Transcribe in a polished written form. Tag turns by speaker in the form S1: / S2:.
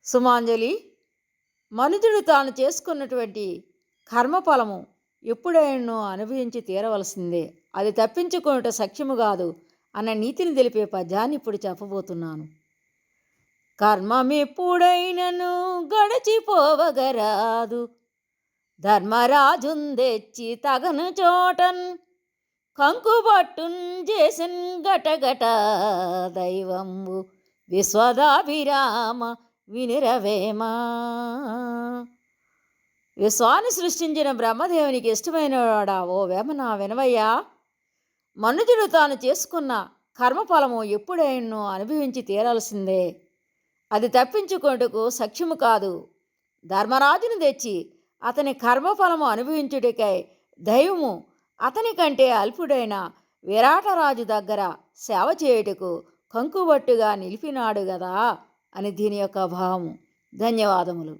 S1: సుమాంజలి, మనుజుడు తాను చేసుకున్నటువంటి కర్మఫలము ఎప్పుడైనా అనుభవించి తీరవలసిందే, అది తప్పించుకొనుట సఖ్యము కాదు అన్న నీతిని తెలిపే పద్యాన్ని ఇప్పుడు చెప్పబోతున్నాను. కర్మమెప్పుడైనను గడిచిపోవగరాదు, ధర్మరాజుందెచ్చి తగను చోటన్ కంకుబట్టున్ చేసన్ గటగట దైవంబు విశ్వదాభిరామ వినిరవేమా. విశ్వాన్ని సృష్టించిన బ్రహ్మదేవునికి ఇష్టమైన వాడా ఓ వేమన వినవయ్యా. మనుజుడు తాను చేసుకున్న కర్మఫలము ఎప్పుడైనా అనుభవించి తీరాల్సిందే, అది తప్పించుకొనుటకు సఖ్యము కాదు. ధర్మరాజును తెచ్చి అతని కర్మఫలము అనుభవించుటకై దైవము అతని కంటే అల్పుడైన విరాటరాజు దగ్గర సేవ చేయుటకు కంకుబట్టుగా నిలిపినాడు గదా అని దీని యొక్క భావము. ధన్యవాదములు.